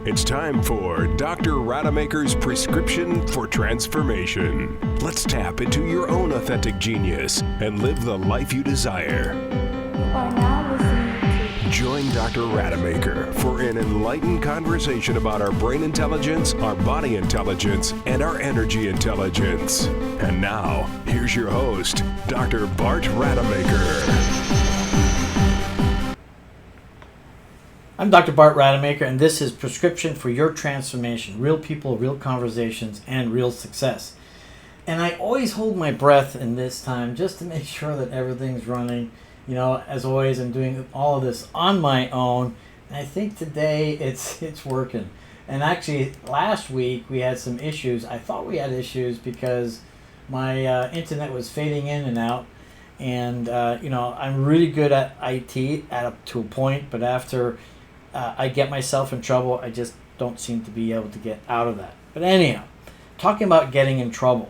It's time for Dr. Rademaker's prescription for transformation. Let's tap into your own authentic genius and live the life you desire. You are now listening to Join Dr. Rademaker for an enlightened conversation about our brain intelligence, our body intelligence, and our energy intelligence. And now, here's your host, Dr. Bart Rademaker. I'm Dr. Bart Rademaker, and this is Prescription for Your Transformation. Real people, real conversations, and real success. And I always hold my breath in this time just to make sure that everything's running. You know, as always, I'm doing all of this on my own. And I think today it's working. And actually, last week we had some issues. I thought we had issues because my internet was fading in and out. And, I'm really good at IT up to a point, but after I get myself in trouble, I just don't seem to be able to get out of that. But anyhow, talking about getting in trouble.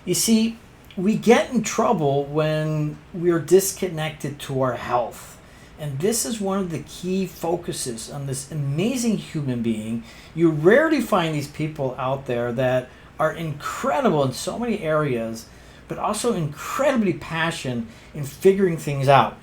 You see, we get in trouble when we're disconnected to our health. And this is one of the key focuses on this amazing human being. You rarely find these people out there that are incredible in so many areas, but also incredibly passionate in figuring things out.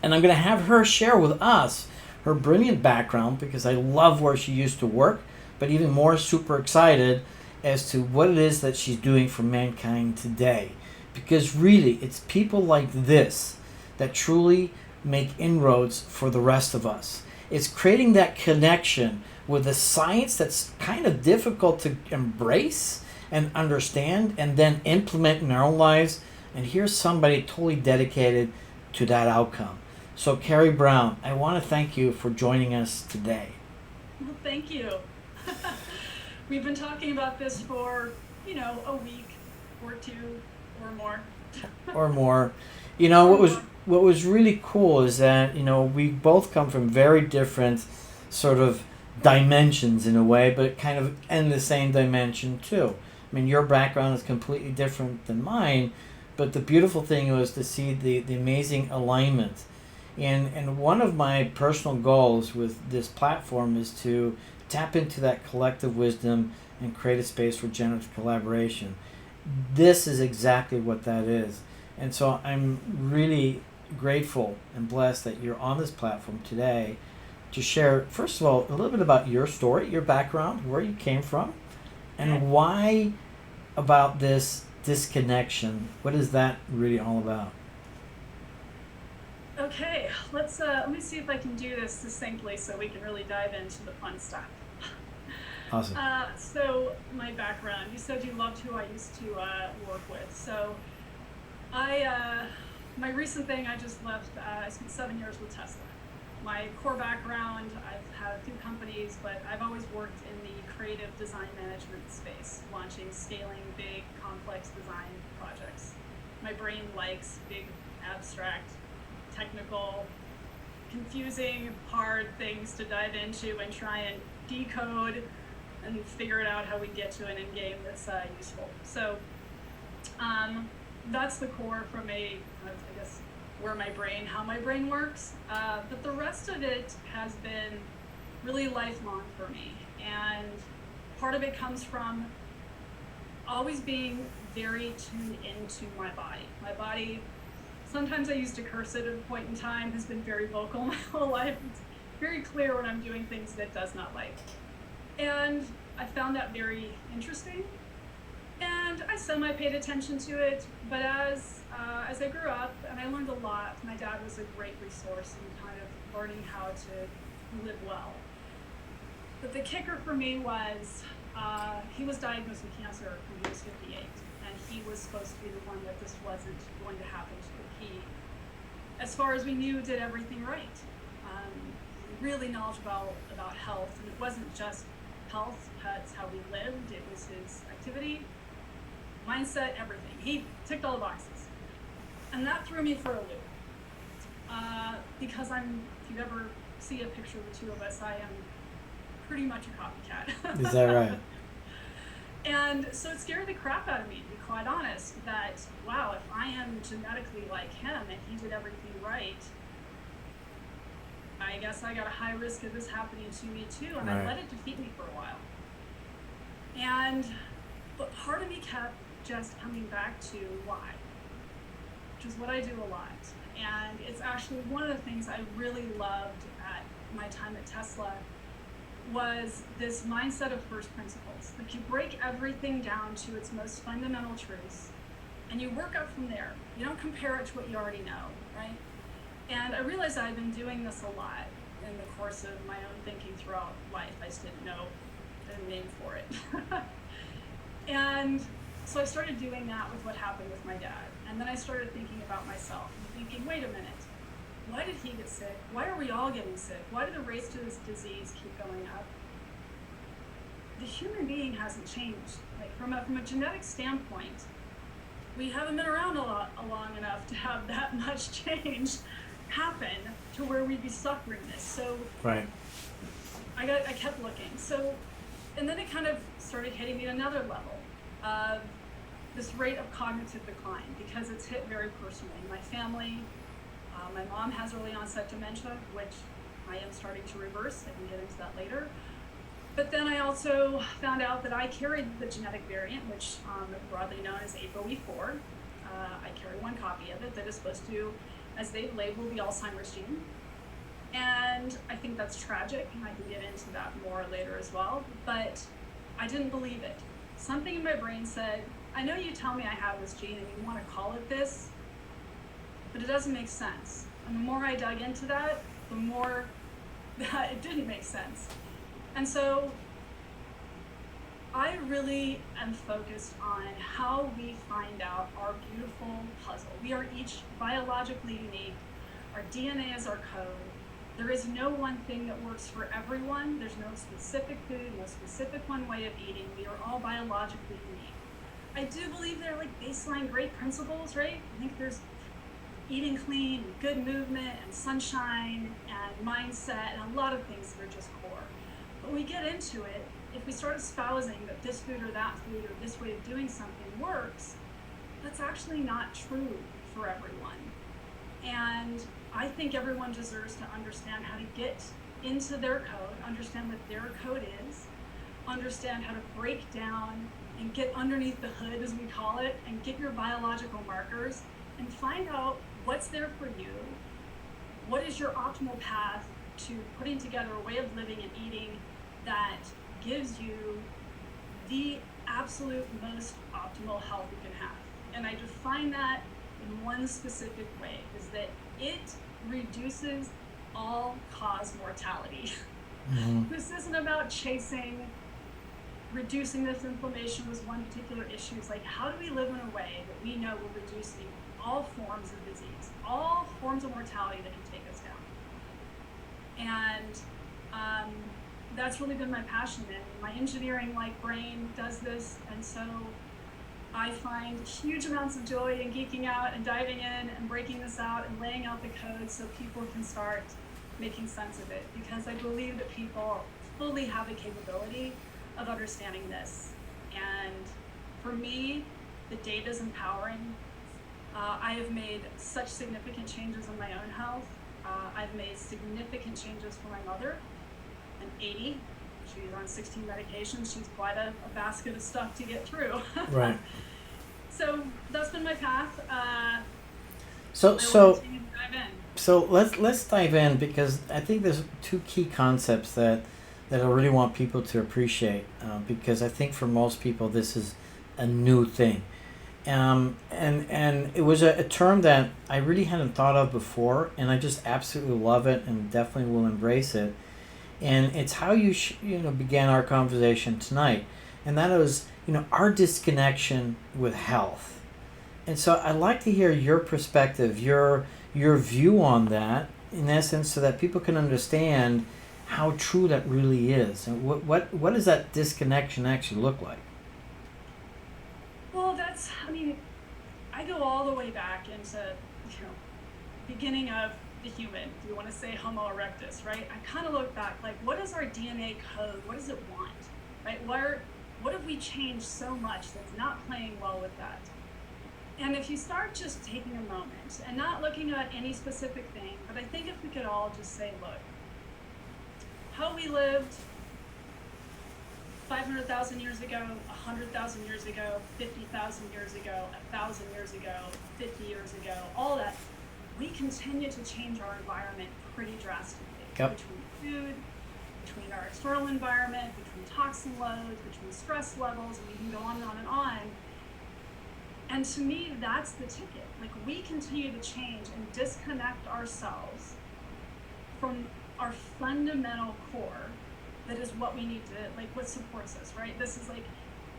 And I'm going to have her share with us her brilliant background, because I love where she used to work, but even more super excited as to what it is that she's doing for mankind today. Because really, it's people like this that truly make inroads for the rest of us. It's creating that connection with a science that's kind of difficult to embrace and understand and then implement in our own lives. And here's somebody totally dedicated to that outcome. So, Carrie Brown, I want to thank you for joining us today. Well, thank you. We've been talking about this for, a week or two or more. Or more. What was really cool is that, we both come from very different sort of dimensions in a way, but kind of in the same dimension too. I mean, your background is completely different than mine, but the beautiful thing was to see the amazing alignment. And one of my personal goals with this platform is to tap into that collective wisdom and create a space for generative collaboration. This is exactly what that is. And so I'm really grateful and blessed that you're on this platform today to share, first of all, a little bit about your story, your background, where you came from, and why about this disconnection. What is that really all about? Okay, let me see if I can do this succinctly so we can really dive into the fun stuff. Awesome. So my background, you said you loved who I used to work with. So my recent thing, I just left, I spent 7 years with Tesla. My core background, I've had a few companies, but I've always worked in the creative design management space, launching, scaling big, complex design projects. My brain likes big, abstract, technical, confusing, hard things to dive into and try and decode and figure it out how we get to an end game that's useful. So that's the core from how my brain works. But the rest of it has been really lifelong for me. And part of it comes from always being very tuned into my body. My body, sometimes I used to curse it at a point in time, has been very vocal my whole life. It's very clear when I'm doing things that it does not like. And I found that very interesting. And I semi-paid attention to it, but as I grew up, and I learned a lot, my dad was a great resource in kind of learning how to live well. But the kicker for me was, he was diagnosed with cancer when he was 58, and he was supposed to be the one that this wasn't going to happen to. He, as far as we knew, did everything right. Really knowledgeable about health, and it wasn't just health, that's how we lived, it was his activity, mindset, everything. He ticked all the boxes. And that threw me for a loop. Because if you ever see a picture of the two of us, I am pretty much a copycat. Is that right? And so it scared the crap out of me, to be quite honest, that, wow, if I am genetically like him and he did everything right, I guess I got a high risk of this happening to me too, and Right. I let it defeat me for a while. But part of me kept just coming back to why, which is what I do a lot. And it's actually one of the things I really loved at my time at Tesla was this mindset of first principles. Like, you break everything down to its most fundamental truths, and you work up from there. You don't compare it to what you already know, right? And I realized I've been doing this a lot in the course of my own thinking throughout life. I just didn't know the name for it. And so I started doing that with what happened with my dad. And then I started thinking about myself and thinking, wait a minute, why did he get sick? Why are we all getting sick? Why did the race to this disease keep going up? The human being hasn't changed. Like, from a genetic standpoint, we haven't been around long enough to have that much change happen to where we'd be suffering this. So Right. I kept looking. So, and then it kind of started hitting me at another level of this rate of cognitive decline, because it's hit very personally. My family, my mom has early onset dementia, which I am starting to reverse. I can get into that later. But then I also found out that I carried the genetic variant, which is broadly known as ApoE4. I carry one copy of it that is supposed to, as they've labeled, the Alzheimer's gene. And I think that's tragic, and I can get into that more later as well. But I didn't believe it. Something in my brain said, I know you tell me I have this gene and you want to call it this, but it doesn't make sense. And the more I dug into that, the more that it didn't make sense. And so I really am focused on how we find out our beautiful puzzle. We are each biologically unique. Our DNA is our code. There is no one thing that works for everyone. There's no specific food, no specific one way of eating. We are all biologically unique. I do believe there are like baseline great principles, right? I think there's eating clean, good movement, and sunshine, and mindset, and a lot of things that are just core. But when we get into it, if we start espousing that this food or that food or this way of doing something works, that's actually not true for everyone. And I think everyone deserves to understand how to get into their code, understand what their code is, understand how to break down and get underneath the hood, as we call it, and get your biological markers and find out what's there for you, what is your optimal path to putting together a way of living and eating that gives you the absolute most optimal health you can have. And I define that in one specific way, is that it reduces all-cause mortality. Mm-hmm. This isn't about reducing this inflammation was one particular issue. It's like, how do we live in a way that we know will reduce all forms of disease, all forms of mortality that can take us down? And that's really been my passion. And my engineering brain does this, and so I find huge amounts of joy in geeking out and diving in and breaking this out and laying out the code so people can start making sense of it, because I believe that people fully have the capability of understanding this. And for me, the data is empowering. I have made such significant changes in my own health. I've made significant changes for my mother. I'm 80. She's on 16 medications. She's quite a basket of stuff to get through. Right. So that's been my path. So Continue to dive in. So let's dive in, because I think there's two key concepts that I really want people to appreciate, because I think for most people this is a new thing, and it was a term that I really hadn't thought of before, and I just absolutely love it and definitely will embrace it. And it's how you began our conversation tonight, and that was our disconnection with health. And so I'd like to hear your perspective, your view on that, in essence, so that people can understand how true that really is, and what does that disconnection actually look like? Well, I go all the way back into beginning of the human, if you want to say Homo erectus, right? I kind of look back, what is our DNA code? What does it want, right? What have we changed so much that's not playing well with that? And if you start just taking a moment and not looking at any specific thing, but I think if we could all just say, look, how we lived 500,000 years ago, 100,000 years ago, 50,000 years ago, 1,000 years ago, 50 years ago, all that, we continue to change our environment pretty drastically. Yep. Between food, between our external environment, between toxin loads, between stress levels, and we can go on and on and on. And to me, that's the ticket. Like, we continue to change and disconnect ourselves from our fundamental core. That is what we need to, like, what supports us, right? This is like,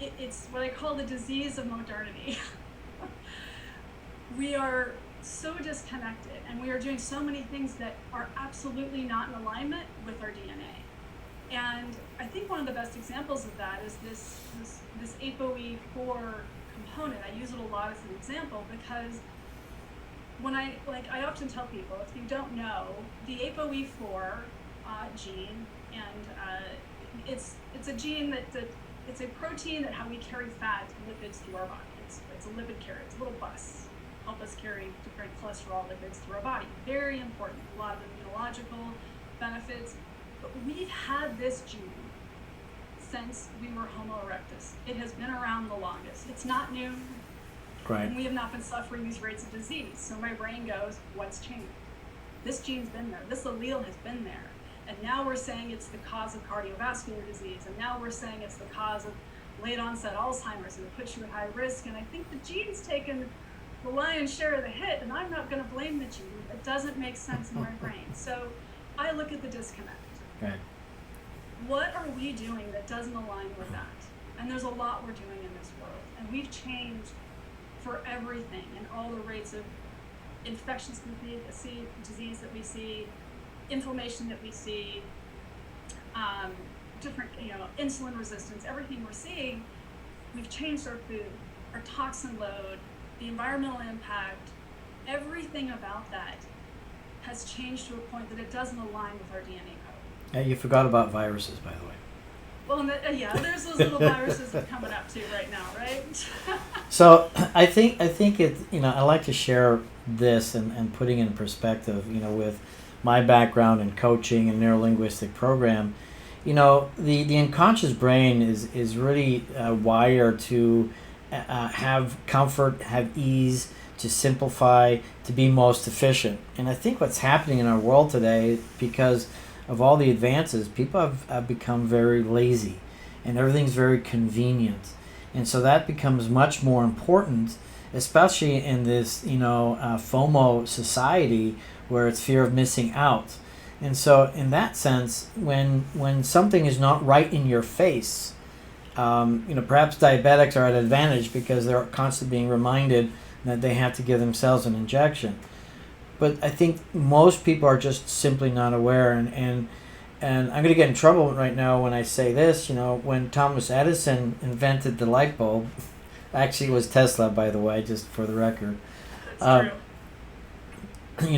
it's what I call the disease of modernity. We are so disconnected, and we are doing so many things that are absolutely not in alignment with our DNA. And I think one of the best examples of that is this ApoE4 component. I use it a lot as an example because when I often tell people, if you don't know, the ApoE4 gene, and it's a gene that it's a protein that how we carry fat and lipids through our body. It's a lipid carrier. It's a little bus, help us carry different cholesterol lipids through our body. Very important. A lot of immunological benefits. But we've had this gene since we were Homo erectus. It has been around the longest. It's not new. Right. And we have not been suffering these rates of disease. So my brain goes, what's changed? This gene's been there. This allele has been there. And now we're saying it's the cause of cardiovascular disease. And now we're saying it's the cause of late onset Alzheimer's, and it puts you at high risk. And I think the gene's taken the lion's share of the hit, and I'm not going to blame the gene. It doesn't make sense in my brain. So I look at the disconnect. Right. What are we doing that doesn't align with that? And there's a lot we're doing in this world. And we've changed for everything, and all the rates of infectious disease that we see, inflammation that we see, different, insulin resistance, everything we're seeing. We've changed our food, our toxin load, the environmental impact, everything about that has changed to a point that it doesn't align with our DNA code. You forgot about viruses, by the way. Well, yeah, there's those little viruses that are coming up too right now, right? So I think it, I like to share this and putting in perspective, with my background in coaching and neurolinguistic program, the unconscious brain is really wired to have comfort, have ease, to simplify, to be most efficient. And I think what's happening in our world today, because of all the advances, people have become very lazy, and everything's very convenient. And so that becomes much more important, especially in this, FOMO society where it's fear of missing out. And so in that sense, when something is not right in your face, perhaps diabetics are at an advantage because they're constantly being reminded that they have to give themselves an injection. But I think most people are just simply not aware. And I'm going to get in trouble right now when I say this. When Thomas Edison invented the light bulb, actually it was Tesla, by the way, just for the record. That's true.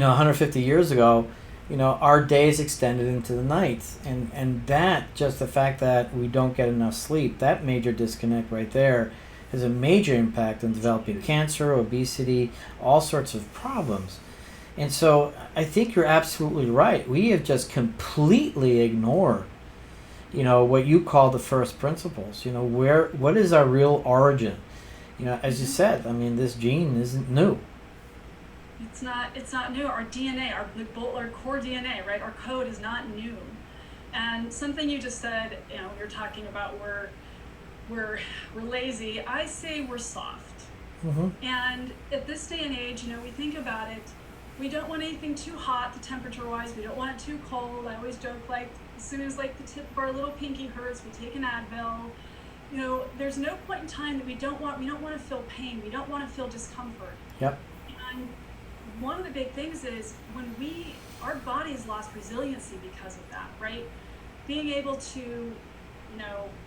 150 years ago, our days extended into the night. And that, just the fact that we don't get enough sleep, that major disconnect right there has a major impact on developing cancer, obesity, all sorts of problems. And so I think you're absolutely right. We have just completely ignored, what you call the first principles. What is our real origin? As you said, this gene isn't new. It's not new. Our DNA, our core DNA, right? Our code is not new. And something you just said, you're talking about we're lazy. I say we're soft. Mm-hmm. And at this day and age, we think about it. We don't want anything too hot, temperature-wise. We don't want it too cold. I always joke, as soon as the tip of our little pinky hurts, we take an Advil. There's no point in time that we don't want to feel pain. We don't want to feel discomfort. Yep. And one of the big things is when our bodies lost resiliency because of that, right? Being able to,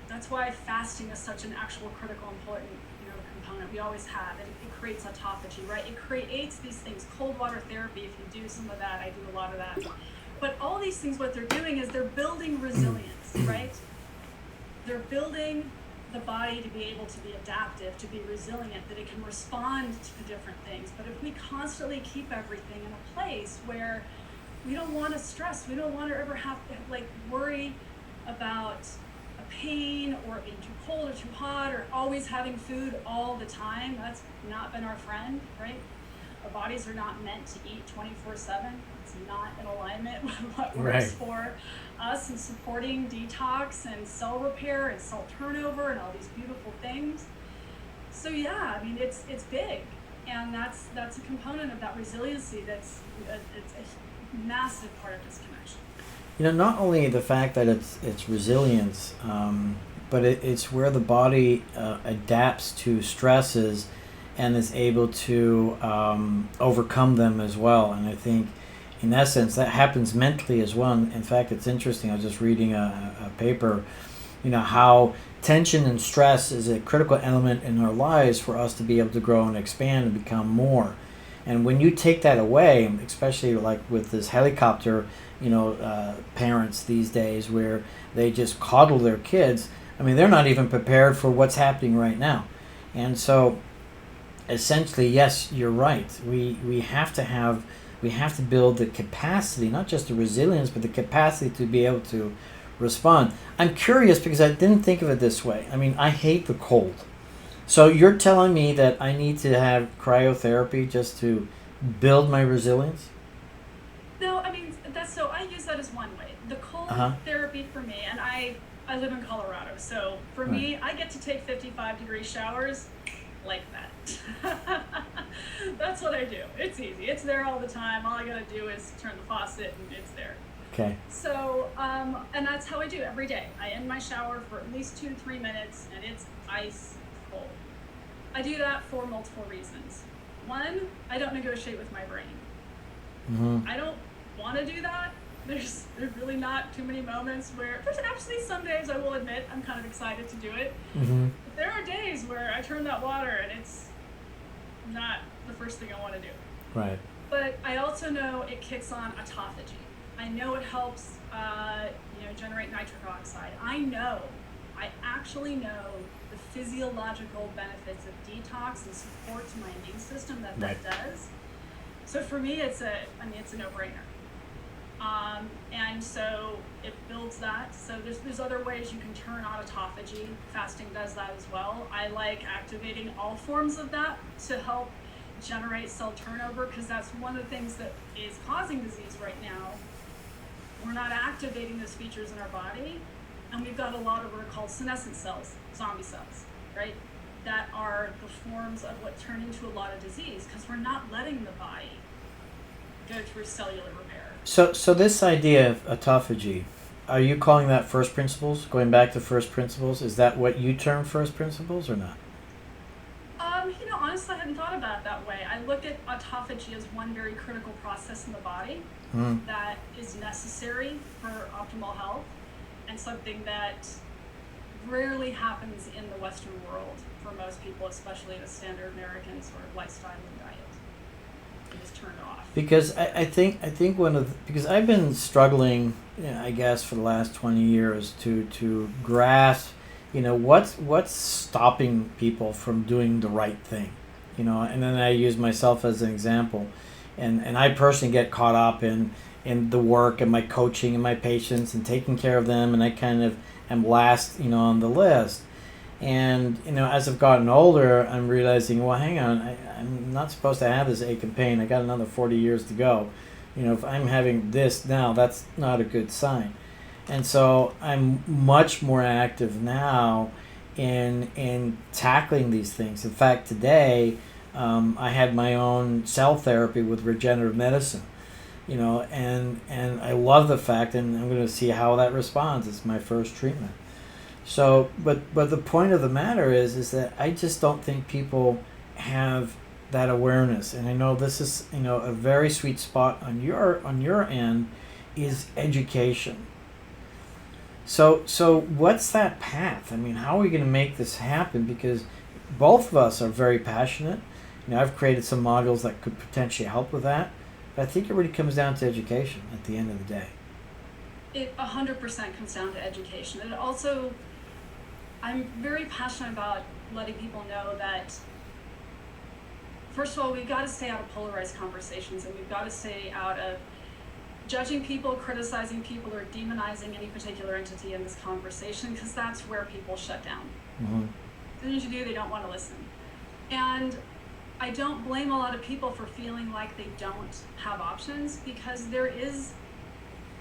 that's why fasting is such an actual critical, important, component. We always have, and it creates autophagy, right? It creates these things. Cold water therapy, if you do some of that, I do a lot of that. But all these things, what they're doing is they're building resilience, right? They're building the body to be able to be adaptive, to be resilient, that it can respond to different things. But if we constantly keep everything in a place where we don't want to stress. We don't want to ever have to like worry about a pain or being too cold or too hot or always having food all the time. That's not been our friend, right? Our bodies are not meant to eat 24/7. It's not in alignment with what works for us in supporting detox and cell repair and cell turnover and all these beautiful things. So yeah, I mean, it's big, and that's a component of that resiliency. It's a massive part of this connection. Not only the fact that it's resilience, but it's where the body adapts to stresses and is able to overcome them as well. And I think, in essence, that happens mentally as well. In fact, it's interesting. I was just reading a paper, how tension and stress is a critical element in our lives for us to be able to grow and expand and become more. And when you take that away, especially like with this helicopter, parents these days where they just coddle their kids, I mean, they're not even prepared for what's happening right now. And so essentially, yes, you're right. We have to build the capacity, not just the resilience, but the capacity to be able to respond. I'm curious because I didn't think of it this way. I mean, I hate the cold. So you're telling me that I need to have cryotherapy just to build my resilience? No, I mean, I use that as one way. The cold therapy for me, and I live in Colorado, so for me, I get to take 55-degree showers like that. That's what I do. It's easy. It's there all the time. All I gotta do is turn the faucet and it's there. Okay. So, and that's how I do every day. I end my shower for at least 2 to 3 minutes, and it's ice cold. I do that for multiple reasons. One, I don't negotiate with my brain. Mm-hmm. I don't want to do that. There's really not too many moments where, there's actually some days I will admit I'm kind of excited to do it. Mm-hmm. But there are days where I turn that water and it's not the first thing I want to do. Right. But I also know it kicks on autophagy. I know it helps, generate nitric oxide. I actually know the physiological benefits of detox and support to my immune system that does. So for me, it's a no-brainer. And so it builds that. So there's other ways you can turn on autophagy. Fasting does that as well. I like activating all forms of that to help generate cell turnover, because that's one of the things that is causing disease right now. We're not activating those features in our body, and we've got a lot of what are called senescent cells, zombie cells, right? That are the forms of what turn into a lot of disease, because we're not letting the body go through cellular repair. So this idea of autophagy, are you calling that first principles? Going back to first principles, is that what you term first principles or not? Honestly, I hadn't thought about it that way. I look at autophagy as one very critical process in the body that is necessary for optimal health, and something that rarely happens in the Western world for most people, especially the standard American sort of lifestyle and diet. It is turned off. Because I think because I've been struggling, I guess, for the last 20 years to grasp, what's stopping people from doing the right thing, and then I use myself as an example, and I personally get caught up in the work and my coaching and my patients and taking care of them, and I kind of am last, on the list. And, as I've gotten older, I'm realizing, well, hang on, I'm not supposed to have this ache and pain. I got another 40 years to go. If I'm having this now, that's not a good sign. And so I'm much more active now in tackling these things. In fact, today, I had my own cell therapy with regenerative medicine, and I love the fact, and I'm going to see how that responds. It's my first treatment. So, but the point of the matter is that I just don't think people have that awareness. And I know this is, a very sweet spot on your end is education. So what's that path? I mean, how are we going to make this happen? Because both of us are very passionate. I've created some modules that could potentially help with that. But I think it really comes down to education at the end of the day. It 100% comes down to education. And also, I'm very passionate about letting people know that, first of all, we've got to stay out of polarized conversations, and we've got to stay out of judging people, criticizing people, or demonizing any particular entity in this conversation, because that's where people shut down. As soon as you do, they don't want to listen. And I don't blame a lot of people for feeling like they don't have options, because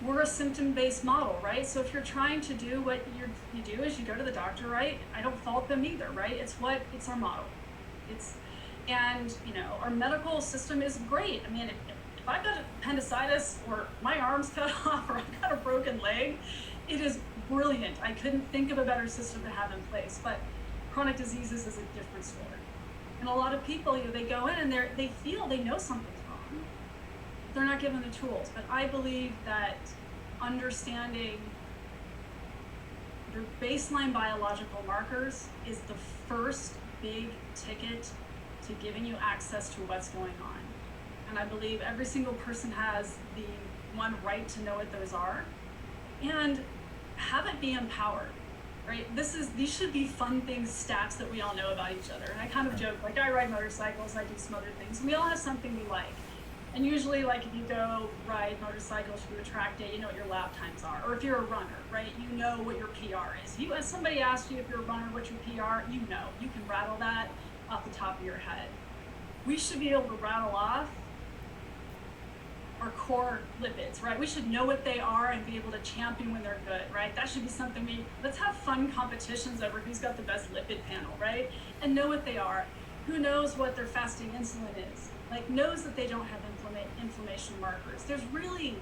we're a symptom-based model, right? So if you're trying to do what you do is you go to the doctor, right? I don't fault them either, right? It's our model. And our medical system is great. I mean, if I've got appendicitis or my arm's cut off or I've got a broken leg, it is brilliant. I couldn't think of a better system to have in place, but chronic diseases is a different story. And a lot of people, they go in and they feel they know something's wrong. They're not given the tools. But I believe that understanding your baseline biological markers is the first big ticket to giving you access to what's going on. And I believe every single person has the one right to know what those are and have it be empowered. Right? These should be fun things, stats that we all know about each other. And I kind of joke, like, I ride motorcycles, I do some other things. And we all have something we like. And usually, like, if you go ride motorcycles for a track day, you know what your lap times are. Or if you're a runner, right, you know what your PR is. If somebody asks you if you're a runner, what's your PR, you know. You can rattle that off the top of your head. We should be able to rattle off our core lipids, right? We should know what they are and be able to champion when they're good, right? That should be something let's have fun competitions over who's got the best lipid panel, right? And know what they are. Who knows what their fasting insulin is? Like, knows that they don't have inflammation markers. There's really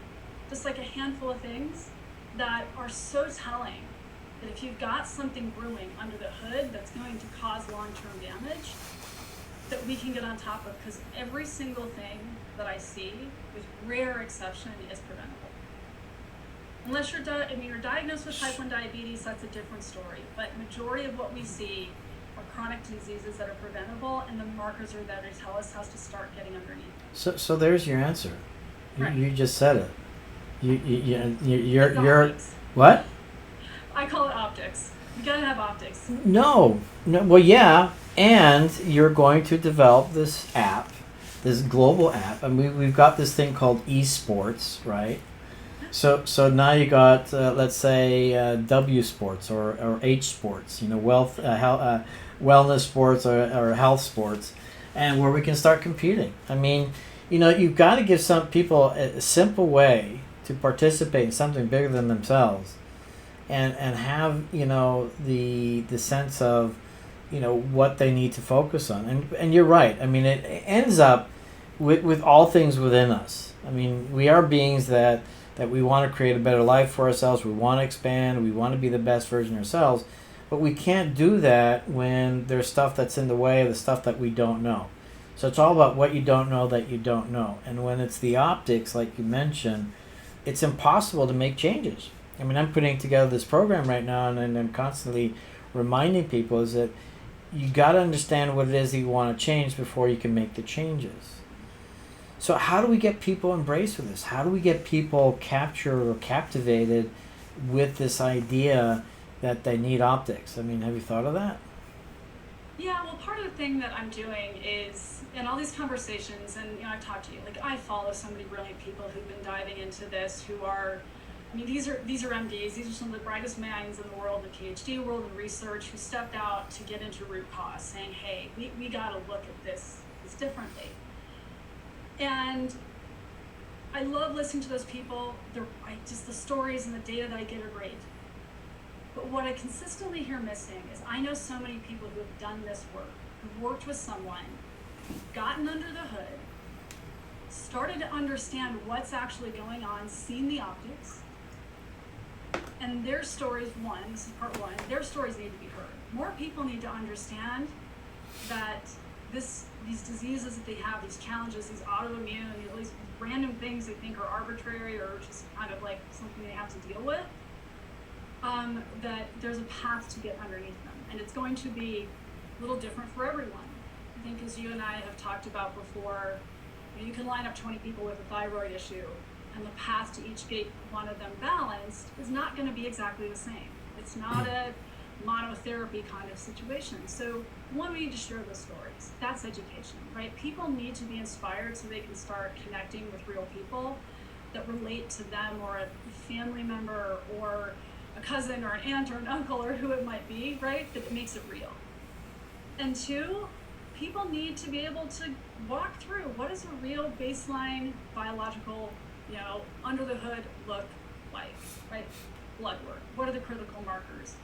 just like a handful of things that are so telling that if you've got something brewing under the hood that's going to cause long-term damage, that we can get on top of, because every single thing that I see, with rare exception, is preventable. Unless you're diagnosed with type 1 diabetes, that's a different story. But majority of what we see are chronic diseases that are preventable, and the markers are there to tell us how to start getting underneath. So there's your answer. Right. You just said it. You're what? I call it optics. You gotta have optics. No. Well, yeah, and you're going to develop this app, this global app, and we've got this thing called eSports, right? So now you got let's say W Sports or H Sports, wellness sports or health sports, and where we can start competing. I mean, you've got to give some people a simple way to participate in something bigger than themselves, and have the sense of what they need to focus on. And you're right. I mean, it ends up with all things within us. I mean, we are beings that we want to create a better life for ourselves. We want to expand. We want to be the best version of ourselves. But we can't do that when there's stuff that's in the way of the stuff that we don't know. So it's all about what you don't know that you don't know. And when it's the optics, like you mentioned, it's impossible to make changes. I mean, I'm putting together this program right now, and I'm constantly reminding people is that you got to understand what it is that you want to change before you can make the changes. So how do we get people embraced with this? How do we get people captured or captivated with this idea that they need optics? I mean, have you thought of that? Yeah, well, part of the thing that I'm doing is, in all these conversations, and I've talked to you, like, I follow so many brilliant people who've been diving into this, who are, these are MDs, these are some of the brightest minds in the world, the PhD world and research, who stepped out to get into root cause, saying, hey, we got to look at this differently. And I love listening to those people. Just the stories and the data that I get are great. But what I consistently hear missing is, I know so many people who have done this work, who've worked with someone, gotten under the hood, started to understand what's actually going on, seen the optics, and their stories, this is part one, their stories need to be heard. More people need to understand that these diseases that they have, these challenges, these autoimmune, these random things they think are arbitrary or just kind of like something they have to deal with, that there's a path to get underneath them. And it's going to be a little different for everyone. I think, as you and I have talked about before, you can line up 20 people with a thyroid issue, and the path to each get one of them balanced is not going to be exactly the same. It's not a monotherapy kind of situation. So one, we need to share those stories. That's education, right? People need to be inspired so they can start connecting with real people. that relate to them or a family member or a cousin or an aunt or an uncle or who it might be, right? That it makes it real. And two, people need to be able to walk through what is a real baseline biological, under the hood look like, right? Blood work. What are the critical markers?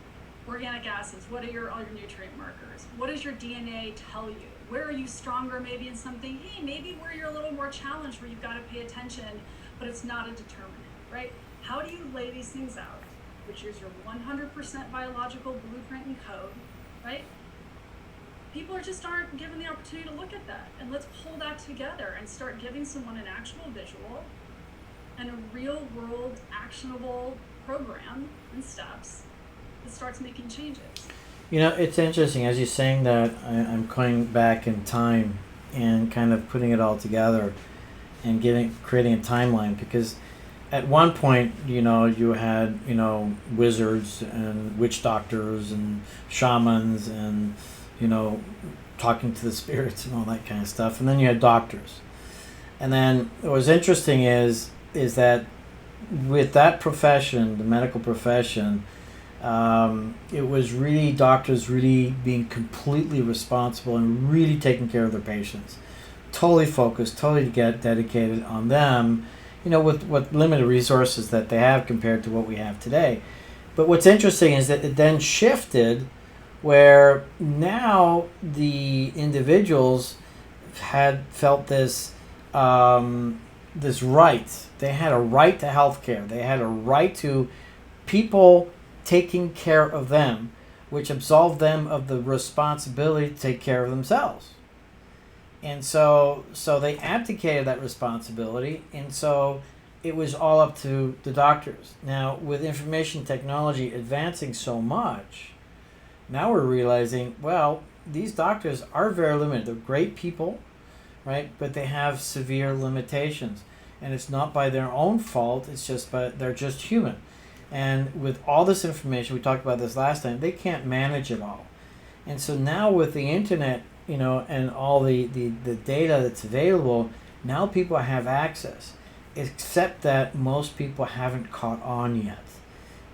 Organic acids. What are your other nutrient markers? What does your DNA tell you? Where are you stronger maybe in something? Hey, maybe where you're a little more challenged, where you've got to pay attention, but it's not a determinant, right? How do you lay these things out, which is your 100% biological blueprint and code, right? People just aren't given the opportunity to look at that. And let's pull that together and start giving someone an actual visual and a real world actionable program and steps that starts making changes. It's interesting as you're saying that. I'm going back in time and kind of putting it all together and creating a timeline, because at one point, you had, wizards and witch doctors and shamans and, talking to the spirits and all that kind of stuff. And then you had doctors. And then what was interesting is that with that profession, the medical profession, it was really doctors really being completely responsible and really taking care of their patients. Totally focused, totally dedicated on them, with limited resources that they have compared to what we have today. But what's interesting is that it then shifted where now the individuals had felt this this right. They had a right to healthcare. They had a right to people taking care of them, which absolved them of the responsibility to take care of themselves. And so they abdicated that responsibility, and so it was all up to the doctors. Now, with information technology advancing so much, now we're realizing, well, these doctors are very limited. They're great people, right? But they have severe limitations. And it's not by their own fault, it's just they're just human. And with all this information, we talked about this last time, they can't manage it all. And so now with the internet, and all the data that's available, now people have access, except that most people haven't caught on yet.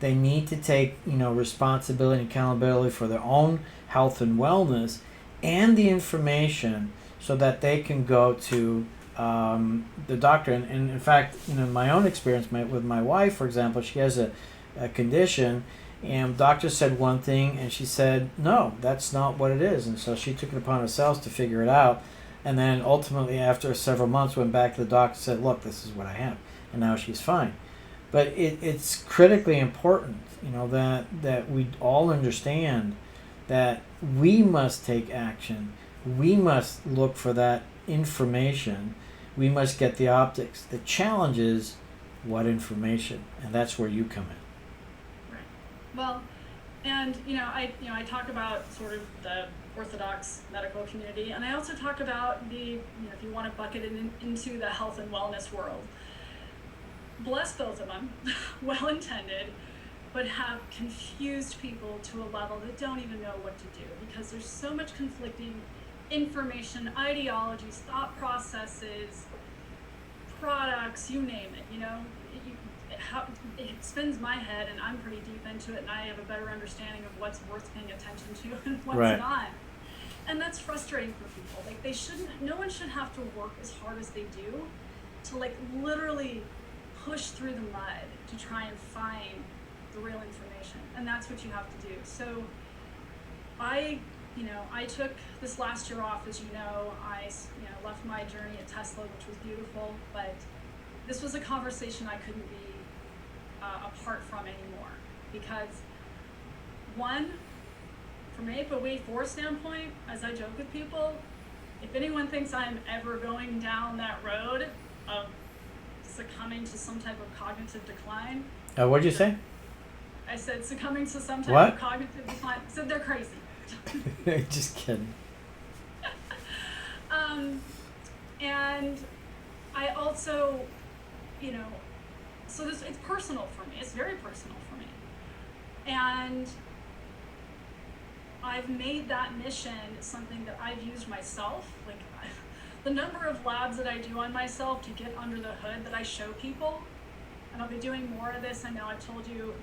They need to take, responsibility and accountability for their own health and wellness and the information so that they can go to the doctor. And in fact, my own experience with my wife, for example, she has a condition, and the doctor said one thing, and she said, no, that's not what it is. And so she took it upon herself to figure it out. And then ultimately, after several months, went back to the doctor and said, look, this is what I have. And now she's fine. But it's critically important, that we all understand that we must take action. We must look for that information. We must get the optics. The challenge is what information, and that's where you come in. Right. Well, and I talk about sort of the orthodox medical community, and I also talk about the, if you want to bucket it into the health and wellness world. Bless both of them, well intended, but have confused people to a level that don't even know what to do, because there's so much conflicting information, ideologies, thought processes, products, you name it. It spins my head, and I'm pretty deep into it, and I have a better understanding of what's worth paying attention to and what's right. not. And that's frustrating for people. Like, no one should have to work as hard as they do to literally push through the mud to try and find the real information. And that's what you have to do. So I took this last year off, as I left my journey at Tesla, which was beautiful, but this was a conversation I couldn't be apart from anymore. Because one, from an APOE4 standpoint, as I joke with people, if anyone thinks I'm ever going down that road of succumbing to some type of cognitive decline. What'd you say? I said succumbing to some type of cognitive decline. I said they're crazy. Just kidding. And I also, so it's personal for me. It's very personal for me. And I've made that mission something that I've used myself. the number of labs that I do on myself to get under the hood that I show people, and I'll be doing more of this. I know I've told you,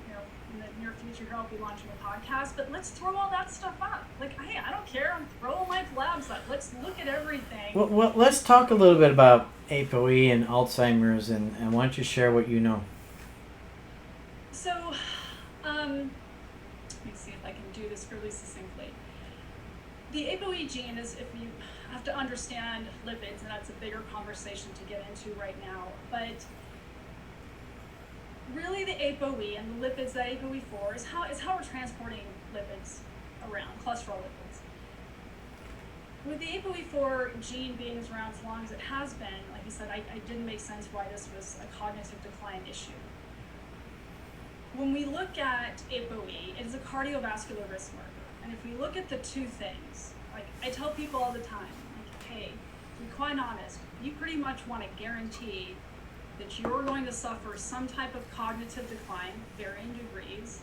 in the near future here I'll be launching a podcast, but let's throw all that stuff up. Like, hey, I don't care. I'm throwing my labs up. Let's look at everything. Well, let's talk a little bit about ApoE and Alzheimer's, and why don't you share what you know? So, let me see if I can do this fairly succinctly. The ApoE gene is, if you have to understand lipids, and that's a bigger conversation to get into right now, but really the ApoE and the lipids that ApoE4 is how we're transporting lipids around, cholesterol lipids. With the ApoE4 gene being as around as long as it has been, like you said, I didn't make sense why this was a cognitive decline issue. When we look at ApoE, it is a cardiovascular risk marker. And if we look at the two things, like I tell people all the time, like, hey, to be quite honest, you pretty much want to guarantee that you're going to suffer some type of cognitive decline, varying degrees.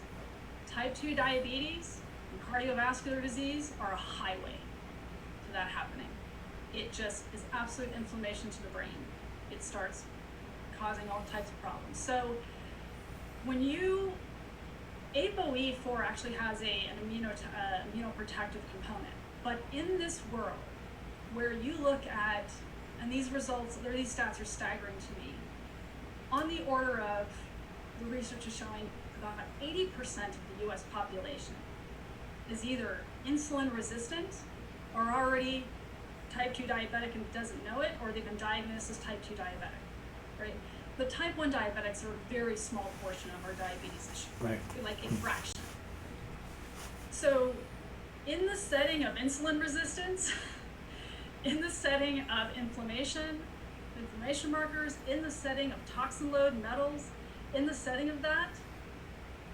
Type 2 diabetes and cardiovascular disease are a highway to that happening. It just is absolute inflammation to the brain. It starts causing all types of problems. So when ApoE4 actually has an immunoprotective component, but in this world where you look at, and these stats are staggering to me, on the order of, the research is showing about 80% of the US population is either insulin resistant or already type 2 diabetic and doesn't know it, or they've been diagnosed as type 2 diabetic, right? But type 1 diabetics are a very small portion of our diabetes issue, Right. like a fraction. So in the setting of insulin resistance, in the setting of inflammation markers, in the setting of toxin load, metals, in the setting of that,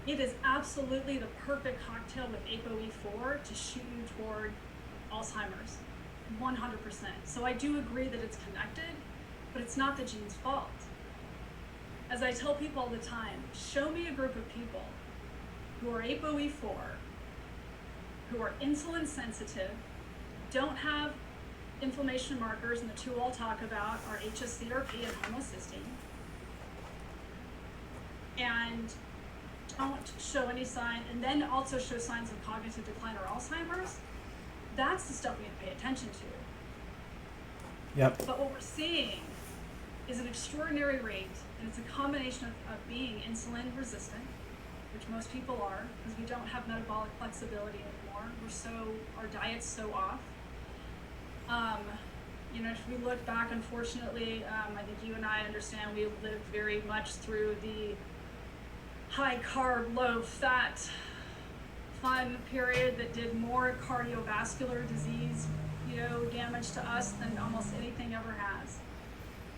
it is absolutely the perfect cocktail with ApoE4 to shoot you toward Alzheimer's, 100%. So I do agree that it's connected, but it's not the gene's fault. As I tell people all the time, show me a group of people who are ApoE4, who are insulin sensitive, don't have inflammation markers, and the two I'll talk about are hsCRP and homocysteine, and don't show any sign, and then also show signs of cognitive decline or Alzheimer's. That's the stuff we need to pay attention to. Yep. But what we're seeing is an extraordinary rate, and it's a combination of being insulin resistant, which most people are, because we don't have metabolic flexibility anymore. Our diet's so off. If we look back, unfortunately, I think you and I understand we lived very much through the high carb, low fat fun period that did more cardiovascular disease, damage to us than almost anything ever has.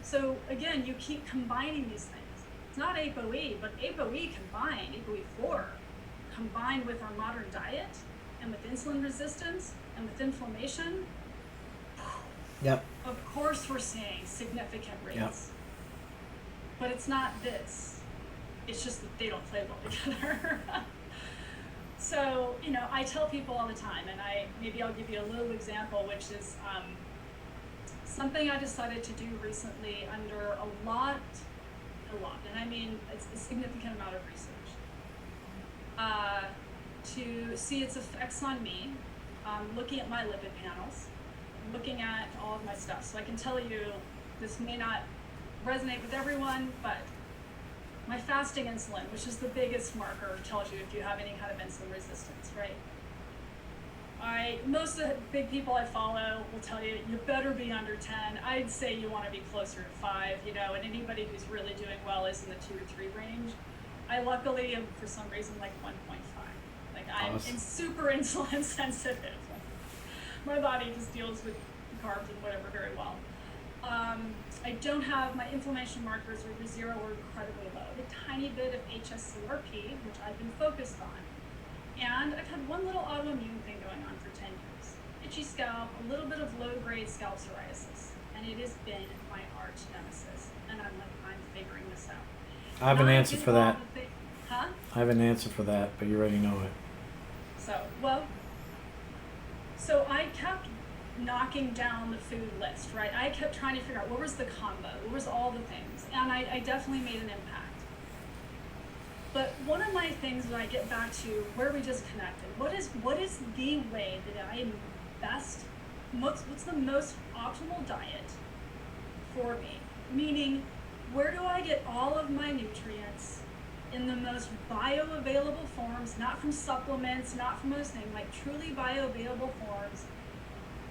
So again, you keep combining these things. It's not ApoE, but ApoE combined, ApoE4 combined with our modern diet and with insulin resistance and with inflammation. Yep. Of course we're seeing significant rates. Yep. But it's not this. It's just that they don't play well together. So, I tell people all the time, and maybe I'll give you a little example, which is something I decided to do recently under a lot, and I mean it's a significant amount of research, to see its effects on me, looking at my lipid panels, looking at all of my stuff. So I can tell you, this may not resonate with everyone, but my fasting insulin, which is the biggest marker, tells you if you have any kind of insulin resistance, right? Most of the big people I follow will tell you, you better be under 10. I'd say you want to be closer to 5, and anybody who's really doing well is in the 2 or 3 range. I luckily am, for some reason, like 1.5. Like, I'm Awesome. Super insulin sensitive. My body just deals with carbs and whatever very well. I don't have, my inflammation markers are 0 or incredibly low. A tiny bit of hsCRP, which I've been focused on. And I've had one little autoimmune thing going on for 10 years. Itchy scalp, a little bit of low-grade scalp psoriasis. And it has been my arch nemesis. And I'm figuring this out. I have an answer for that. Huh? I have an answer for that, but you already know it. So I kept knocking down the food list, right? I kept trying to figure out what was the combo, what was all the things, and I definitely made an impact. But one of my things when I get back to where we just connected, what is the way that I am what's the most optimal diet for me? Meaning, where do I get all of my nutrients in the most bioavailable forms, not from supplements, not from those things, like truly bioavailable forms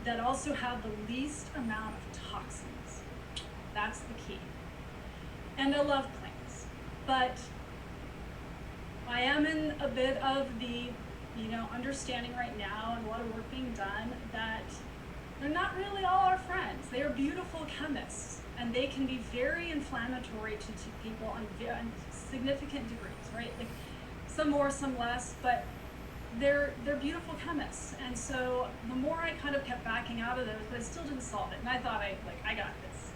that also have the least amount of toxins. That's the key. And I love plants, but I am in a bit of the, understanding right now, and a lot of work being done, that they're not really all our friends. They are beautiful chemists, and they can be very inflammatory to people on significant degrees, right? Like some more, some less, but they're beautiful chemists. And so the more I kind of kept backing out of those, but I still didn't solve it. And I thought I got this.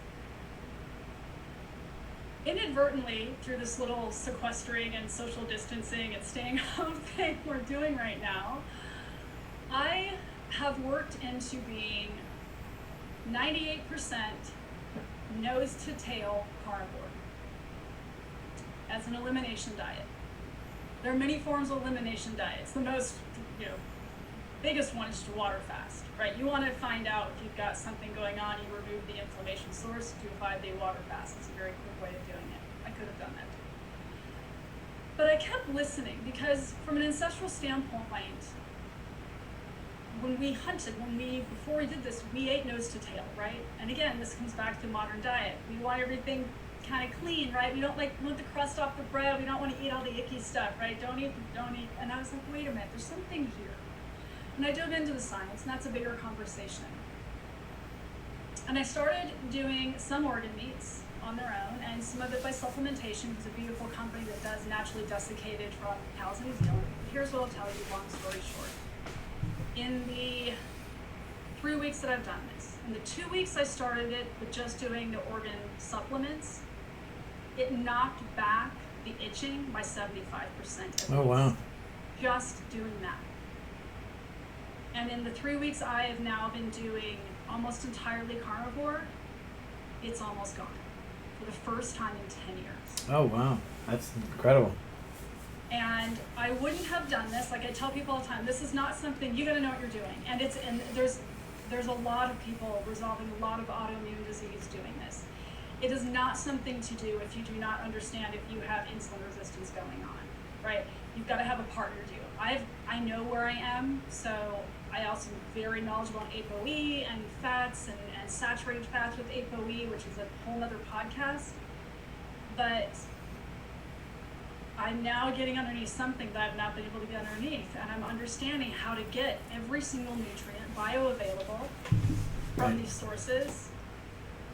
Inadvertently, through this little sequestering and social distancing and staying home thing we're doing right now, I have worked into being 98% nose to tail carnivore as an elimination diet. There are many forms of elimination diets. The most, biggest one is to water fast, right? You want to find out if you've got something going on, you remove the inflammation source, do a 5-day water fast. It's a very quick way of doing it. I could have done that. But I kept listening because from an ancestral standpoint, when we hunted, before we did this, we ate nose to tail, right? And again, this comes back to modern diet. We want everything kind of clean, right? We don't want the crust off the bread. We don't want to eat all the icky stuff, right? Don't eat. And I was like, wait a minute, there's something here. And I dove into the science, and that's a bigger conversation. And I started doing some organ meats on their own, and some of it by supplementation. It's a beautiful company that does naturally desiccated from cows in New Zealand. Here's what I'll tell you, long story short. In the 3 weeks that I've done this, in the 2 weeks I started it with just doing the organ supplements, it knocked back the itching by 75%. Oh, wow. Just doing that. And in the 3 weeks I have now been doing almost entirely carnivore, it's almost gone for the first time in 10 years. Oh, wow. That's incredible. And I wouldn't have done this. Like I tell people all the time, this is not something, you got to know what you're doing. And there's a lot of people resolving a lot of autoimmune disease doing this. It is not something to do if you do not understand if you have insulin resistance going on, right? You've got to have a partner do it. I know where I am, so I also am very knowledgeable on ApoE and fats and saturated fats with ApoE, which is a whole other podcast. But I'm now getting underneath something that I've not been able to get underneath, and I'm understanding how to get every single nutrient bioavailable from these sources,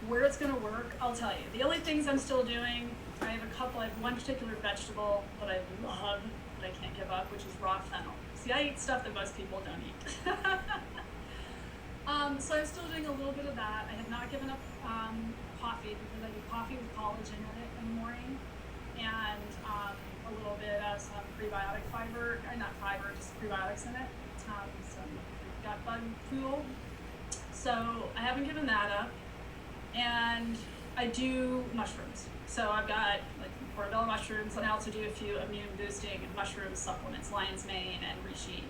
where it's going to work. I'll tell you. The only things I'm still doing, I have one particular vegetable that I love, that I can't give up, which is raw fennel. See, I eat stuff that most people don't eat. So I'm still doing a little bit of that. I have not given up coffee because I do coffee with collagen in it in the morning, and a little bit of some prebiotic fiber, not fiber, just prebiotics in it, some gut bug fuel. So I haven't given that up, and I do mushrooms. So I've got like portobello mushrooms, and I also do a few immune boosting mushroom supplements, lion's mane and reishi.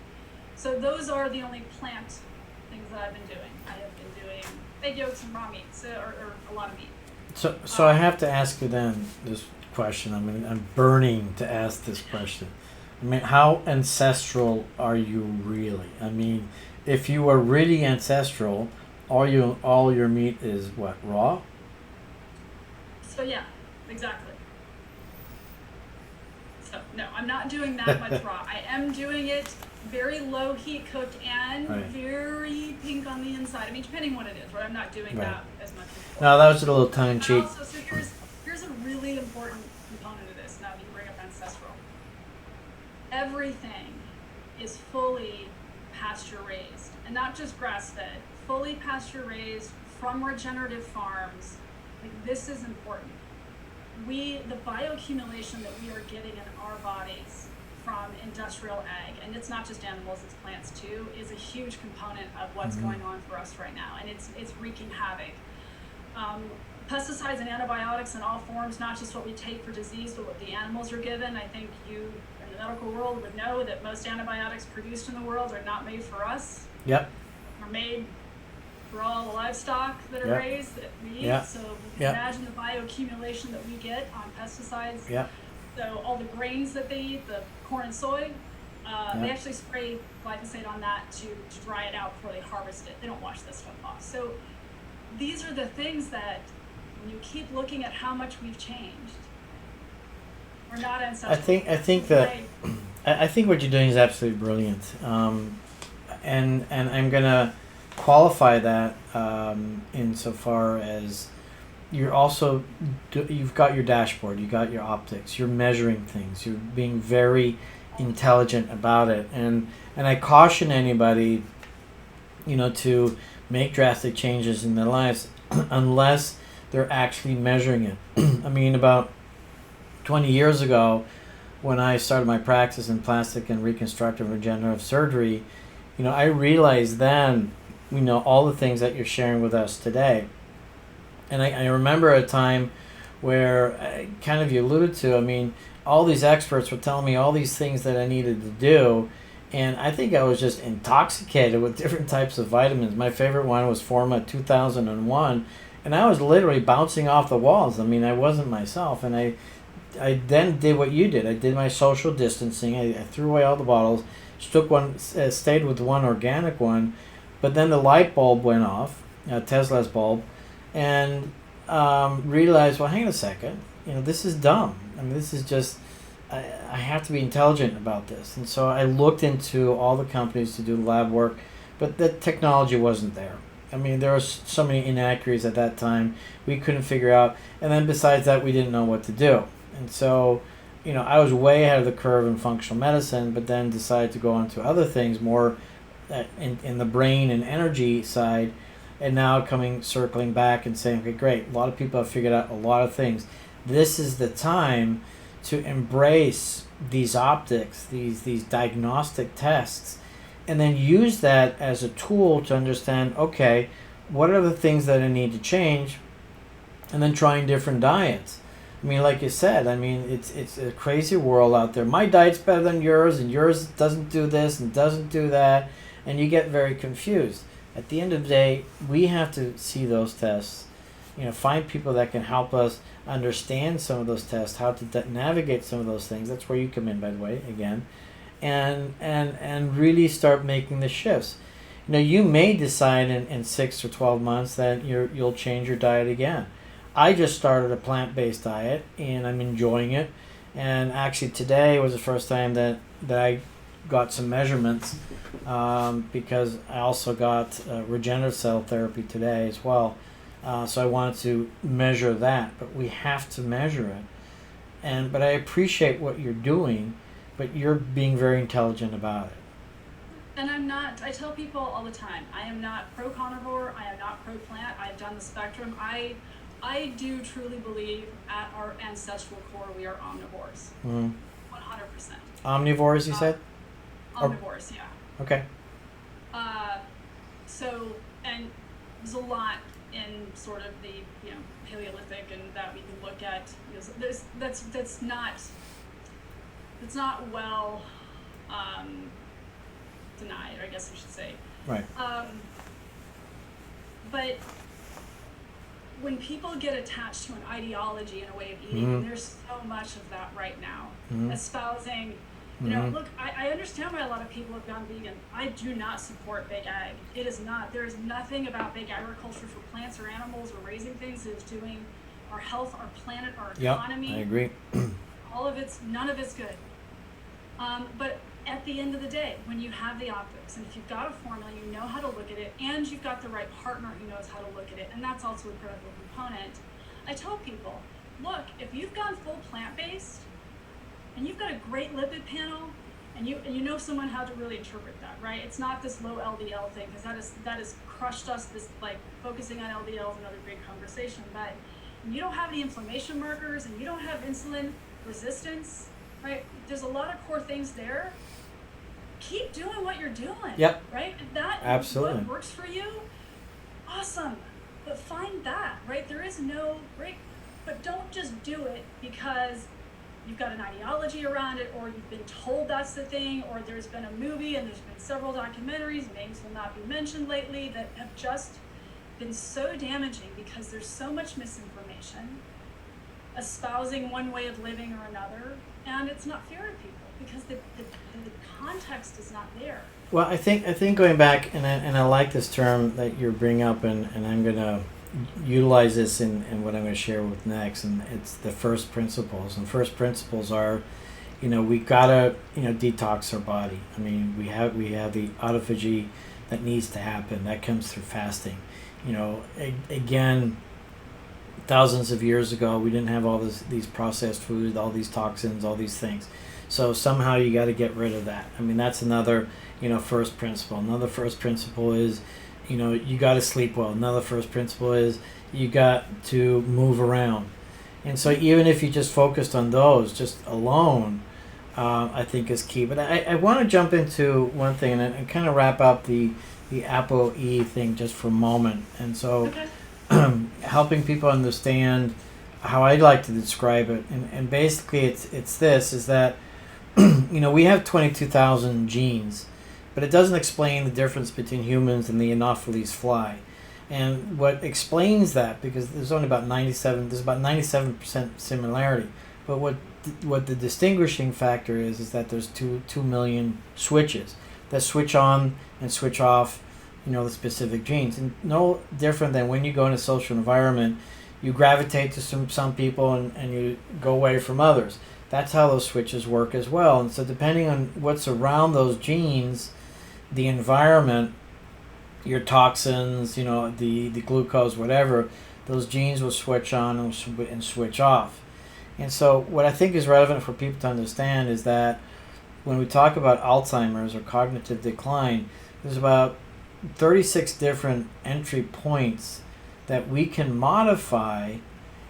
So those are the only plant things that I've been doing. I have been doing egg yolks and raw meat, or a lot of meat. So I have to ask you then this question. I mean, I'm burning to ask this question. I mean, how ancestral are you really? I mean, if you are really ancestral, all your meat is what, raw? So yeah, exactly. So no, I'm not doing that much raw. I am doing it very low heat cooked and very pink on the inside. I mean, depending what it is, right? I'm not doing that as much as before. No, that was a little tongue cheek. Also, so here's a really important component of this. Now that you bring up ancestral, everything is fully pasture raised, and not just grass fed. Fully pasture raised from regenerative farms. Like, this is important. The bioaccumulation that we are getting in our bodies from industrial ag, and it's not just animals, it's plants too, is a huge component of what's going on for us right now, and it's wreaking havoc. Pesticides and antibiotics in all forms, not just what we take for disease, but what the animals are given. I think you in the medical world would know that most antibiotics produced in the world are not made for us. Yep. Are made for all the livestock that are raised that we eat. Yep. So imagine the bioaccumulation that we get on pesticides. Yep. So all the grains that they eat, the corn and soy, they actually spray glyphosate on that to dry it out before they harvest it. They don't wash this stuff off. So these are the things that when you keep looking at how much we've changed, we're not ancestral. I think what you're doing is absolutely brilliant. And I'm gonna qualify that insofar as you've got your dashboard, you got your optics, you're measuring things, you're being very intelligent about it, and I caution anybody, to make drastic changes in their lives unless they're actually measuring it. I mean, about 20 years ago, when I started my practice in plastic and reconstructive regenerative surgery, I realized then, all the things that you're sharing with us today. And I remember a time where, kind of you alluded to, I mean, all these experts were telling me all these things that I needed to do, and I think I was just intoxicated with different types of vitamins. My favorite one was Forma 2001, and I was literally bouncing off the walls. I mean, I wasn't myself, and I then did what you did. I did my social distancing. I threw away all the bottles, stayed with one organic one, but then the light bulb went off, Tesla's bulb, and realized, well, hang on a second, this is dumb. I mean, this is just, I have to be intelligent about this. And so I looked into all the companies to do lab work, but the technology wasn't there. I mean, there was so many inaccuracies at that time we couldn't figure out. And then besides that, we didn't know what to do. And so, I was way ahead of the curve in functional medicine, but then decided to go on to other things more in the brain and energy side. And now circling back and saying, okay, great, a lot of people have figured out a lot of things. This is the time to embrace these optics, these diagnostic tests, and then use that as a tool to understand, okay, what are the things that I need to change, and then trying different diets. I mean, like you said, it's a crazy world out there. My diet's better than yours, and yours doesn't do this and doesn't do that, and you get very confused. At the end of the day, we have to see those tests, find people that can help us understand some of those tests, how to navigate some of those things. That's where you come in, by the way, again, and really start making the shifts. You may decide in 6 or 12 months that you'll change your diet again. I just started a plant-based diet, and I'm enjoying it. And actually today was the first time that I got some measurements, because I also got regenerative cell therapy today as well. So I wanted to measure that, but we have to measure it. But I appreciate what you're doing, but you're being very intelligent about it. And I tell people all the time, I am not pro-carnivore, I am not pro-plant, I've done the spectrum. I do truly believe at our ancestral core we are omnivores. 100%. Omnivores, you said? Omnivores, yeah. Okay. So, and there's a lot in sort of the Paleolithic and that we can look at. That's not well denied, I guess I should say. Right. But when people get attached to an ideology and a way of eating, and there's so much of that right now, espousing, look, I understand why a lot of people have gone vegan. I do not support big ag. It is not. There is nothing about big agriculture for plants or animals or raising things that is doing our health, our planet, our economy. I agree. None of it's good. But at the end of the day, when you have the optics, and if you've got a formula, you know how to look at it, and you've got the right partner who knows how to look at it, and that's also a critical component. I tell people, look, if you've gone full plant-based, and you've got a great lipid panel, and you know someone how to really interpret that, right? It's not this low LDL thing, because that has crushed us. This focusing on LDL is another big conversation. But you don't have any inflammation markers, and you don't have insulin resistance, right? There's a lot of core things there. Keep doing what you're doing. Yep. Right? If that Absolutely. what works for you, awesome. But find that, right? There is no, right? But don't just do it because you've got an ideology around it, or you've been told that's the thing, or there's been a movie and there's been several documentaries, names will not be mentioned lately, that have just been so damaging because there's so much misinformation espousing one way of living or another, and it's not fair to people because the context is not there. Well, I think going back, and I like this term that you're bringing up, and I'm going to utilize this in what I'm going to share with next, and it's the first principles. And first principles are, we gotta detox our body. I mean, we have the autophagy that needs to happen. That comes through fasting. Again, thousands of years ago, we didn't have all these processed foods, all these toxins, all these things. So somehow you got to get rid of that. I mean, that's another first principle. Another first principle is you got to sleep well. Another first principle is you got to move around. And so even if you just focused on those just alone, I think is key. But I want to jump into one thing and kind of wrap up the ApoE thing just for a moment. And so helping people understand how I'd like to describe it. And basically it's this, is that we have 22,000 genes, but it doesn't explain the difference between humans and the Anopheles fly. And what explains that, because there's about 97% similarity, but what the distinguishing factor is that there's 2 million switches that switch on and switch off, the specific genes. And no different than when you go in a social environment, you gravitate to some people and you go away from others. That's how those switches work as well. And so depending on what's around those genes, the environment, your toxins, the glucose, whatever, those genes will switch on and switch off. And so what I think is relevant for people to understand is that when we talk about Alzheimer's or cognitive decline, there's about 36 different entry points that we can modify,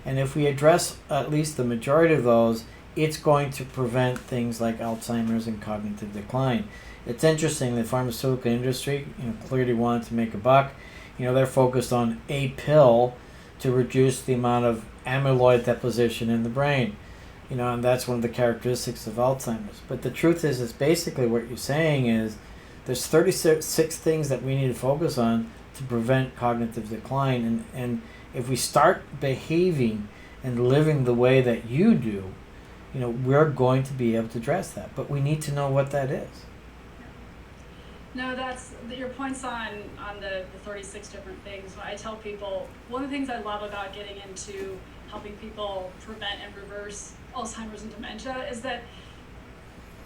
and if we address at least the majority of those, it's going to prevent things like Alzheimer's and cognitive decline. It's interesting, the pharmaceutical industry, clearly wanted to make a buck. They're focused on a pill to reduce the amount of amyloid deposition in the brain. And that's one of the characteristics of Alzheimer's. But the truth is basically what you're saying is there's 36 things that we need to focus on to prevent cognitive decline. And if we start behaving and living the way that you do, we're going to be able to address that. But we need to know what that is. No, that's your points on the 36 different things. When I tell people, one of the things I love about getting into helping people prevent and reverse Alzheimer's and dementia is that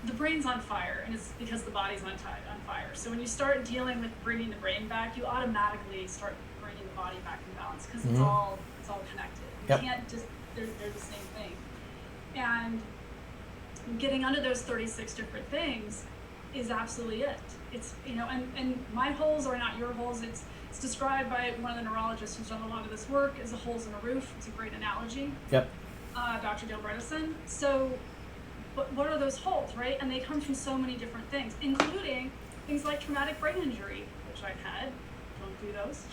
the brain's on fire, and it's because the body's on fire. So when you start dealing with bringing the brain back, you automatically start bringing the body back in balance because it's all connected. You can't just they're the same thing. And getting under those 36 different things is absolutely it. It's and my holes are not your holes. It's described by one of the neurologists who's done a lot of this work as the holes in a roof. It's a great analogy. Yep. Dr. Dale Bredesen. So, but what are those holes, right? And they come from so many different things, including things like traumatic brain injury, which I've had. Don't do those.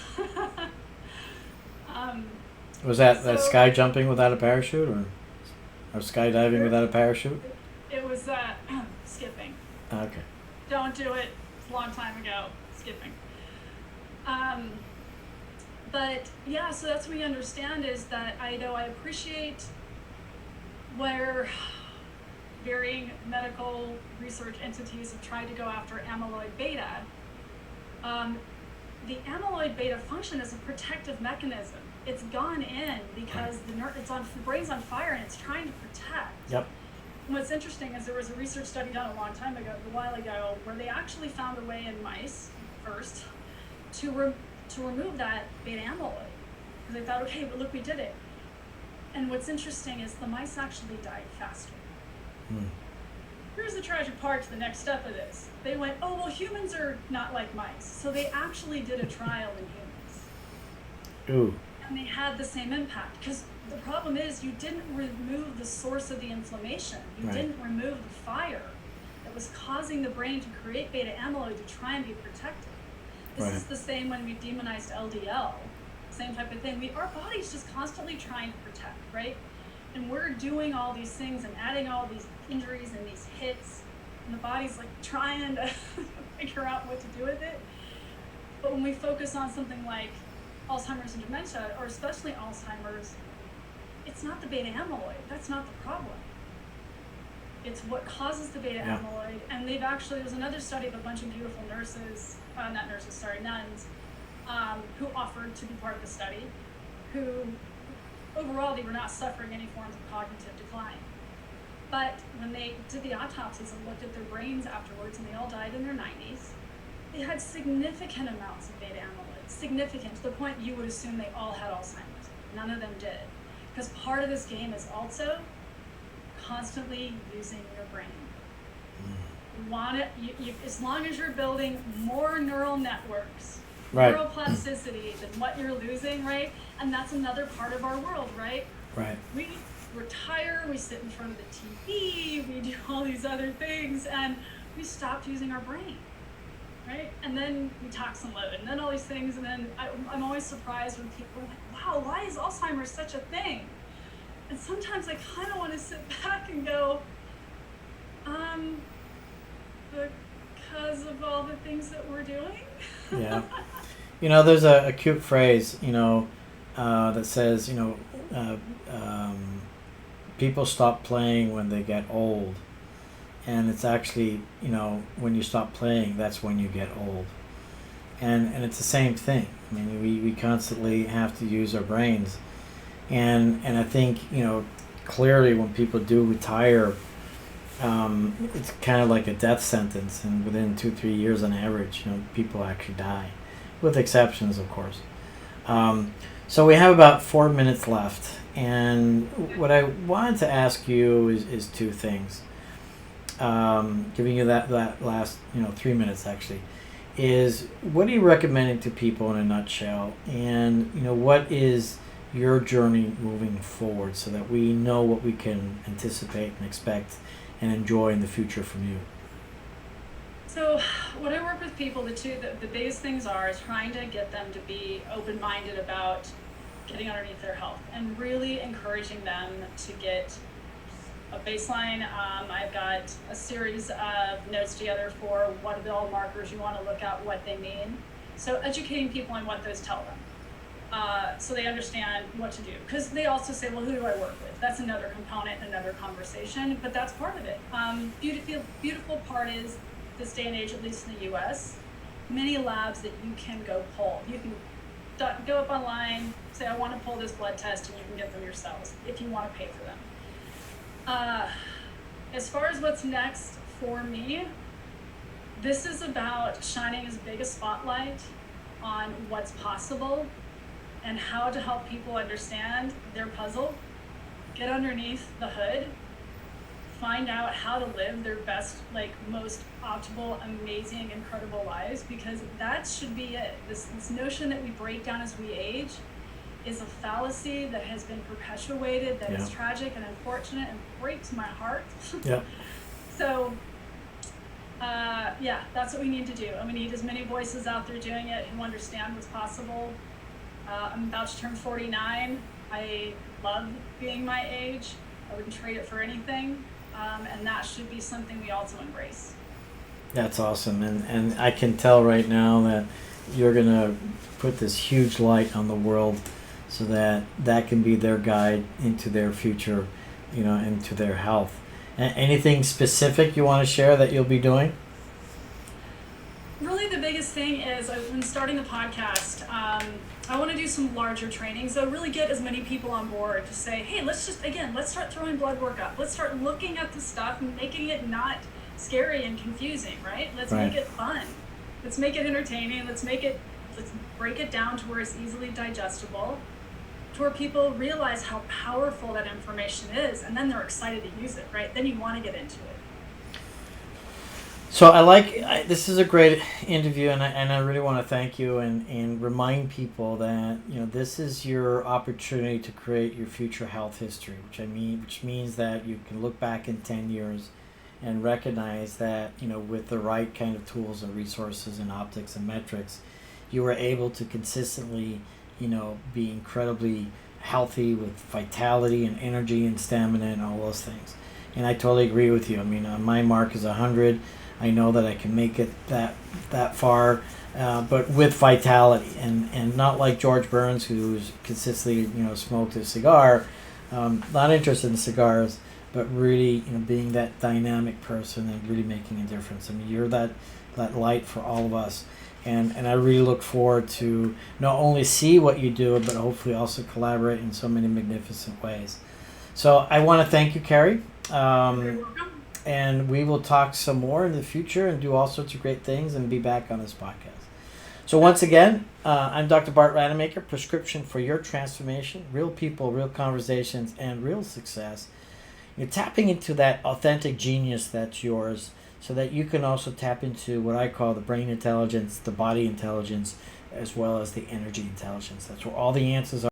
Was that sky jumping without a parachute, or skydiving without a parachute? It was skipping. Okay. Don't do it. It's a long time ago. Skipping. But yeah, so that's what we understand is that I appreciate where varying medical research entities have tried to go after amyloid beta. The amyloid beta function is a protective mechanism. It's gone in because the brain's on fire and it's trying to protect. Yep. And what's interesting is there was a research study done a while ago, where they actually found a way in mice first to remove that beta amyloid. Because they thought, okay, but look, we did it. And what's interesting is the mice actually died faster. Here's the tragic part to the next step of this. They went, oh, well, humans are not like mice. So they actually did a trial in humans. Ooh. and they had the same impact. Because the problem is you didn't remove the source of the inflammation. You didn't remove the fire that was causing the brain to create beta amyloid to try and be protected. This is the same when we demonized LDL, same type of thing. Our body's just constantly trying to protect, right? And we're doing all these things and adding all these injuries and these hits, and the body's like trying to figure out what to do with it. But when we focus on something like Alzheimer's and dementia, or especially Alzheimer's, it's not the beta amyloid. That's not the problem. It's what causes the beta amyloid. And there's another study of a bunch of beautiful nuns, who offered to be part of the study, who overall they were not suffering any forms of cognitive decline. But when they did the autopsies and looked at their brains afterwards, and they all died in their 90s, they had significant amounts of beta amyloid, significant, to the point you would assume they all had Alzheimer's. None of them did. Because part of this game is also constantly using your brain. You want it, as long as you're building more neural networks, neuroplasticity than what you're losing, right? And that's another part of our world, right? We retire, we sit in front of the TV, we do all these other things, and we stopped using our brain, right? And then we tox and load, and then all these things, and then I'm always surprised when people are like, wow, why is Alzheimer's such a thing? And sometimes I kind of want to sit back and go, because of all the things that we're doing. Yeah. There's a cute phrase, that says, people stop playing when they get old. And it's actually, when you stop playing, that's when you get old. And it's the same thing. I mean, we constantly have to use our brains. And I think, clearly when people do retire, it's kind of like a death sentence. And within 2-3 years on average, people actually die. With exceptions, of course. So we have about 4 minutes left. And what I wanted to ask you is two things. Giving you that last 3 minutes actually, is what are you recommending to people in a nutshell, and what is your journey moving forward so that we know what we can anticipate and expect and enjoy in the future from you? So when I work with people, the biggest things is trying to get them to be open-minded about getting underneath their health and really encouraging them to get a baseline. I've got a series of notes together for what are the all markers you want to look at, what they mean. So educating people on what those tell them, so they understand what to do. Because they also say, well, who do I work with? That's another component, another conversation, but that's part of it. Beautiful part is, this day and age, at least in the US, many labs that you can go pull. You can go up online, say, I want to pull this blood test, and you can get them yourselves if you want to pay for them. As far as what's next for me, this is about shining as big a spotlight on what's possible and how to help people understand their puzzle, get underneath the hood, find out how to live their best, most optimal, amazing, incredible lives, because that should be it. This notion that we break down as we age is a fallacy that has been perpetuated, that is tragic and unfortunate and breaks my heart. So, that's what we need to do. And we need as many voices out there doing it who understand what's possible. I'm about to turn 49. I love being my age. I wouldn't trade it for anything. And that should be something we also embrace. That's awesome. And I can tell right now that you're going to put this huge light on the world so that can be their guide into their future, into their health. Anything specific you want to share that you'll be doing? Really, the biggest thing is, when starting the podcast, I want to do some larger trainings. So really get as many people on board to say, hey, let's start throwing blood work up. Let's start looking at the stuff and making it not scary and confusing, right? Let's make it fun. Let's make it entertaining. Let's break it down to where it's easily digestible, to where people realize how powerful that information is, and then they're excited to use it, right? Then you want to get into it. So this is a great interview, and I really want to thank you and remind people that this is your opportunity to create your future health history, which means that you can look back in 10 years and recognize that with the right kind of tools and resources and optics and metrics, you were able to consistently be incredibly healthy with vitality and energy and stamina and all those things. And I totally agree with you. I mean, my mark is 100. I know that I can make it that far, but with vitality and not like George Burns, who's consistently smoked a cigar. Not interested in cigars, but really being that dynamic person and really making a difference. I mean, you're that light for all of us, and I really look forward to not only see what you do, but hopefully also collaborate in so many magnificent ways. So I want to thank you, Carrie. And we will talk some more in the future and do all sorts of great things and be back on this podcast. So once again, I'm Dr. Bart Rademaker, prescription for your transformation, real people, real conversations, and real success. You're tapping into that authentic genius that's yours so that you can also tap into what I call the brain intelligence, the body intelligence, as well as the energy intelligence. That's where all the answers are.